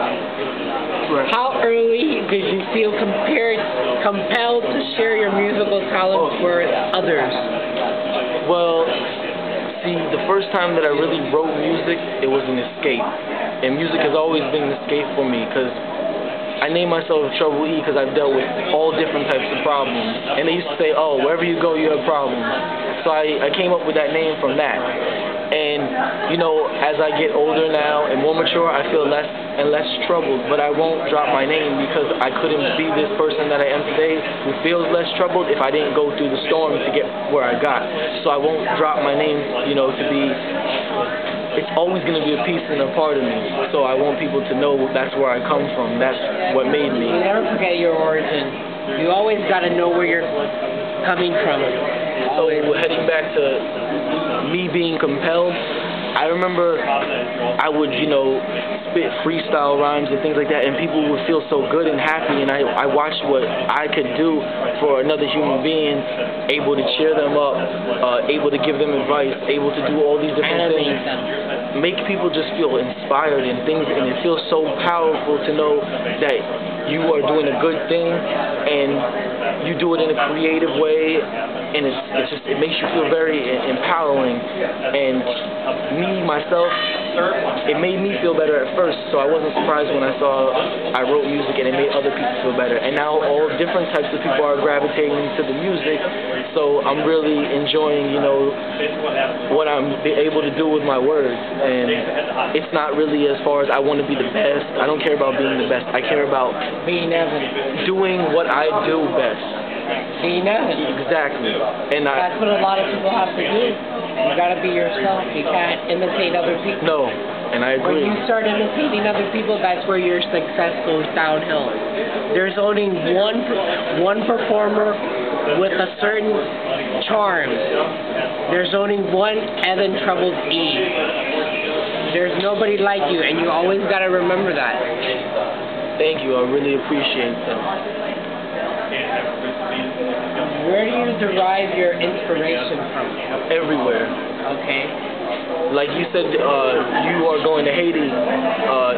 Right. How early did you feel compelled to share your musical talents with others? Well, see, the first time that I really wrote music, it was an escape. And music has always been an escape for me, because I named myself Trouble E because I've dealt with all different types of problems. And they used to say, oh, wherever you go, you have problems. So I came up with that name from that. And, you know, as I get older now and more mature, I feel less and less troubled. But I won't drop my name because I couldn't be this person that I am today who feels less troubled if I didn't go through the storm to get where I got. So I won't drop my name, you know, to be... It's always going to be a piece and a part of me. So I want people to know that's where I come from. That's what made me. You never forget your origin. You always got to know where you're coming from. So heading back to me being compelled, I remember I would, you know, spit freestyle rhymes and things like that, and people would feel so good and happy, and I watched what I could do for another human being, able to cheer them up, able to give them advice, able to do all these different things, make people just feel inspired and things, and it feels so powerful to know that you are doing a good thing, and you do it in a creative way, and it makes you feel very empowering. And me, myself, it made me feel better at first, so I wasn't surprised when I saw I wrote music and it made other people feel better. And now all different types of people are gravitating to the music, so I'm really enjoying, you know, what I'm able to do with my words. And it's not really as far as I want to be the best. I don't care about being the best. I care about being Evan. Doing what I do best. Being Evan. Exactly. And that's what a lot of people have to do. You gotta be yourself. You can't imitate other people. No, and I agree. When you start imitating other people, that's where your success goes downhill. There's only one performer with a certain charm. There's only one Evan Troubled E. There's nobody like you, and you always gotta remember that. Thank you. I really appreciate that. Where do you derive your inspiration from? Everywhere. Okay. Like you said, you are going to Haiti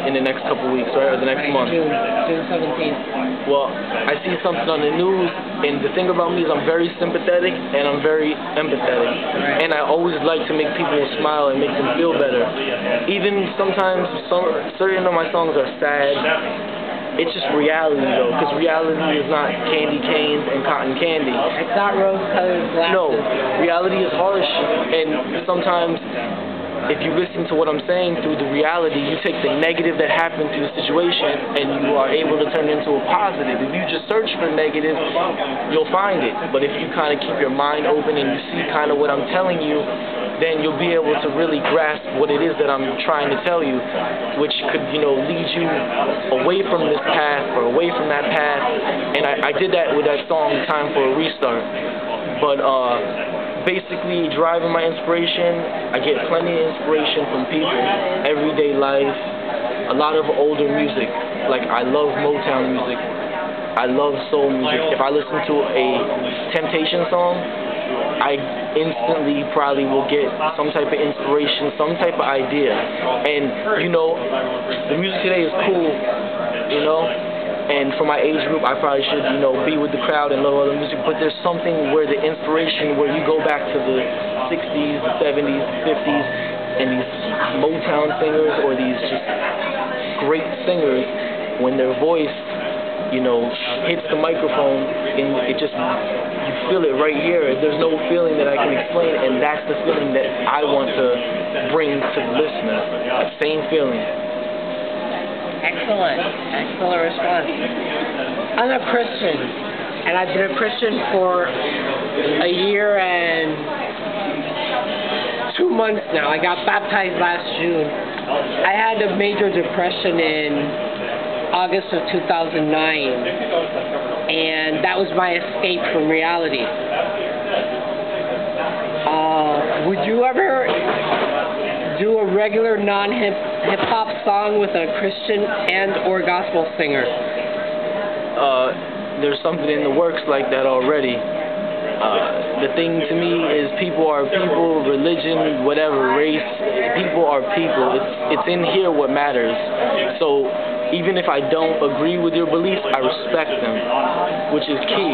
in the next couple weeks, right? Or the next month. June 17th. Well, I see something on the news, and the thing about me is I'm very sympathetic and I'm very empathetic. Right. And I always like to make people smile and make them feel better. Even sometimes certain of my songs are sad. It's just reality, though, because reality is not candy canes and cotton candy. It's not rose-colored glasses. No, reality is harsh, and sometimes if you listen to what I'm saying through the reality, you take the negative that happened through the situation and you are able to turn it into a positive. If you just search for negative, you'll find it. But if you kind of keep your mind open and you see kind of what I'm telling you, then you'll be able to really grasp what it is that I'm trying to tell you, which could, you know, lead you away from this path or away from that path. And I did that with that song, Time for a Restart. But basically, driving my inspiration, I get plenty of inspiration from people, everyday life, a lot of older music. Like, I love Motown music. I love soul music. If I listen to a Temptation song, I instantly probably will get some type of inspiration, some type of idea. And, you know, the music today is cool, you know, and for my age group, I probably should, you know, be with the crowd and love other music, but there's something where the inspiration, where you go back to the 60s, the 70s, the 50s, and these Motown singers or these just great singers, when their voice, you know, hits the microphone, and it just, you feel it right here. There's no feeling that I can explain, and that's the feeling that I want to bring to the listener, that same feeling. Excellent. Excellent response. I'm a Christian, and I've been a Christian for a year and 2 months now. I got baptized last June. I had a major depression in August of 2009, and that was my escape from reality. Would you ever do a regular non-hip-hop song with a Christian and or gospel singer? There's something in the works like that already. The thing to me is people are people, religion, whatever, race, people are people. It's in here what matters. So even if I don't agree with your beliefs, I respect them, which is key.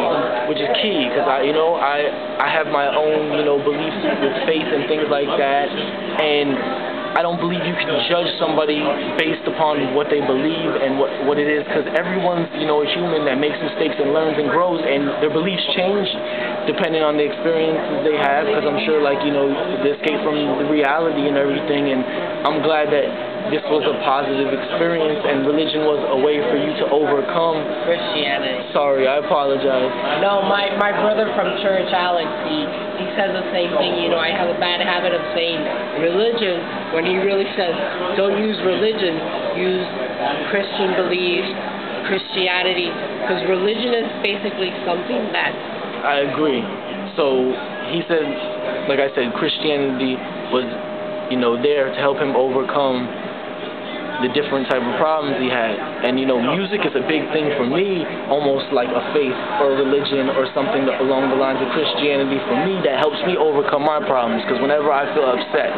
Because I have my own beliefs with faith and things like that, and I don't believe you can judge somebody based upon what they believe and what it is, because everyone's a human that makes mistakes and learns and grows, and their beliefs change depending on the experiences they have, because I'm sure they escape from the reality and everything, and I'm glad that this was a positive experience and religion was a way for you to overcome Christianity. Sorry, I apologize. No, my brother from church, Alex, he says the same thing. I have a bad habit of saying religion when he really says don't use religion, use Christian beliefs, Christianity, because religion is basically something that... I agree. So he said, like I said, Christianity was there to help him overcome the different type of problems he had. And music is a big thing for me, almost like a faith or a religion or something along the lines of Christianity for me that helps me overcome my problems. Because whenever I feel upset,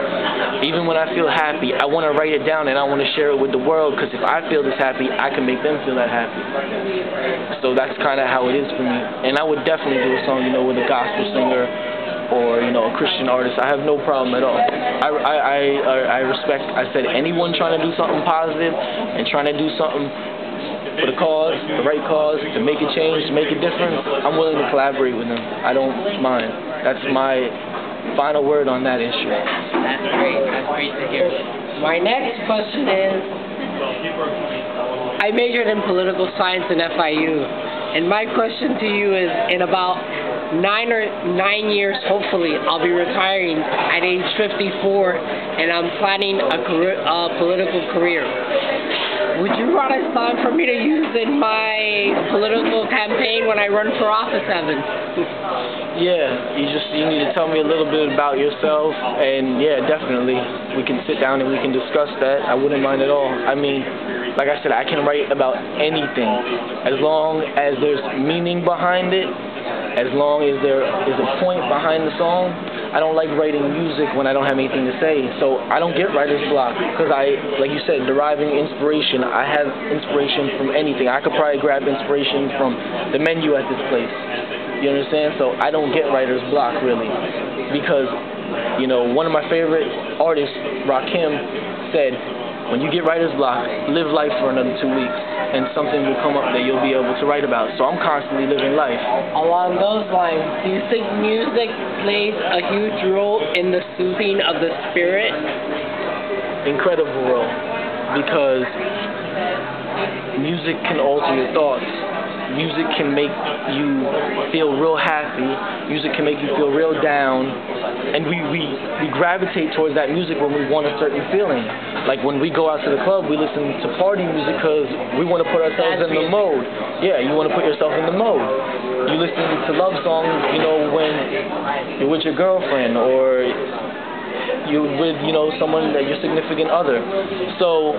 even when I feel happy, I want to write it down and I want to share it with the world, because if I feel this happy, I can make them feel that happy. So that's kind of how it is for me. And I would definitely do a song with a gospel singer or a Christian artist. I have no problem at all. I respect, I said, anyone trying to do something positive and trying to do something for the cause, the right cause, to make a change, to make a difference, I'm willing to collaborate with them. I don't mind. That's my final word on that issue. That's great. That's great to hear. My next question is, I majored in political science in FIU, and my question to you is, in about 9 years, hopefully, I'll be retiring at age 54, and I'm planning a political career. Would you write a song for me to use in my political campaign when I run for office, Evan? Yeah, you need to tell me a little bit about yourself, and yeah, definitely, we can sit down and we can discuss that. I wouldn't mind at all. I mean, like I said, I can write about anything, as long as there's meaning behind it, as long as there is a point behind the song. I don't like writing music when I don't have anything to say, so I don't get writer's block, because like you said, deriving inspiration, I have inspiration from anything. I could probably grab inspiration from the menu at this place. You understand? So I don't get writer's block, really, because, one of my favorite artists, Rakim, said, when you get writer's block, live life for another 2 weeks, and something will come up that you'll be able to write about. So I'm constantly living life. Along those lines, do you think music plays a huge role in the soothing of the spirit? Incredible role, because music can alter your thoughts. Music can make you feel real happy. Music can make you feel real down. And we gravitate towards that music when we want a certain feeling. Like when we go out to the club, we listen to party music because we want to put ourselves in the mode. Yeah, you want to put yourself in the mode. You listen to love songs, when you're with your girlfriend or you're with, someone that your significant other. So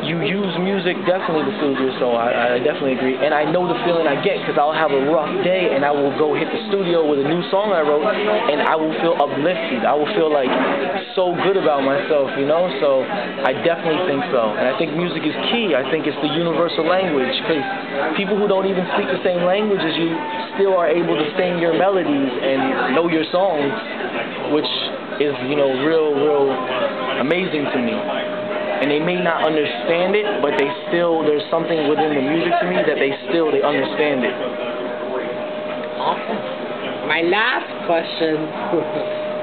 you use music definitely to soothe your soul. I definitely agree. And I know the feeling I get, because I'll have a rough day and I will go hit the studio with a new song I wrote and I will feel uplifted. I will feel like so good about myself, So I definitely think so. And I think music is key. I think it's the universal language, because people who don't even speak the same language as you still are able to sing your melodies and know your songs, which is, real amazing to me. And they may not understand it, but there's something within the music to me that they understand it. Awesome. My last question,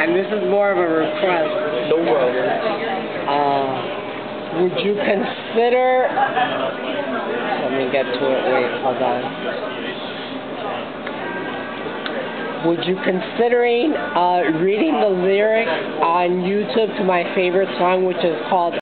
and this is more of a request. No problem. Would you consider... Let me get to it. Wait, hold on. Would you considering reading the lyrics on YouTube to my favorite song, which is called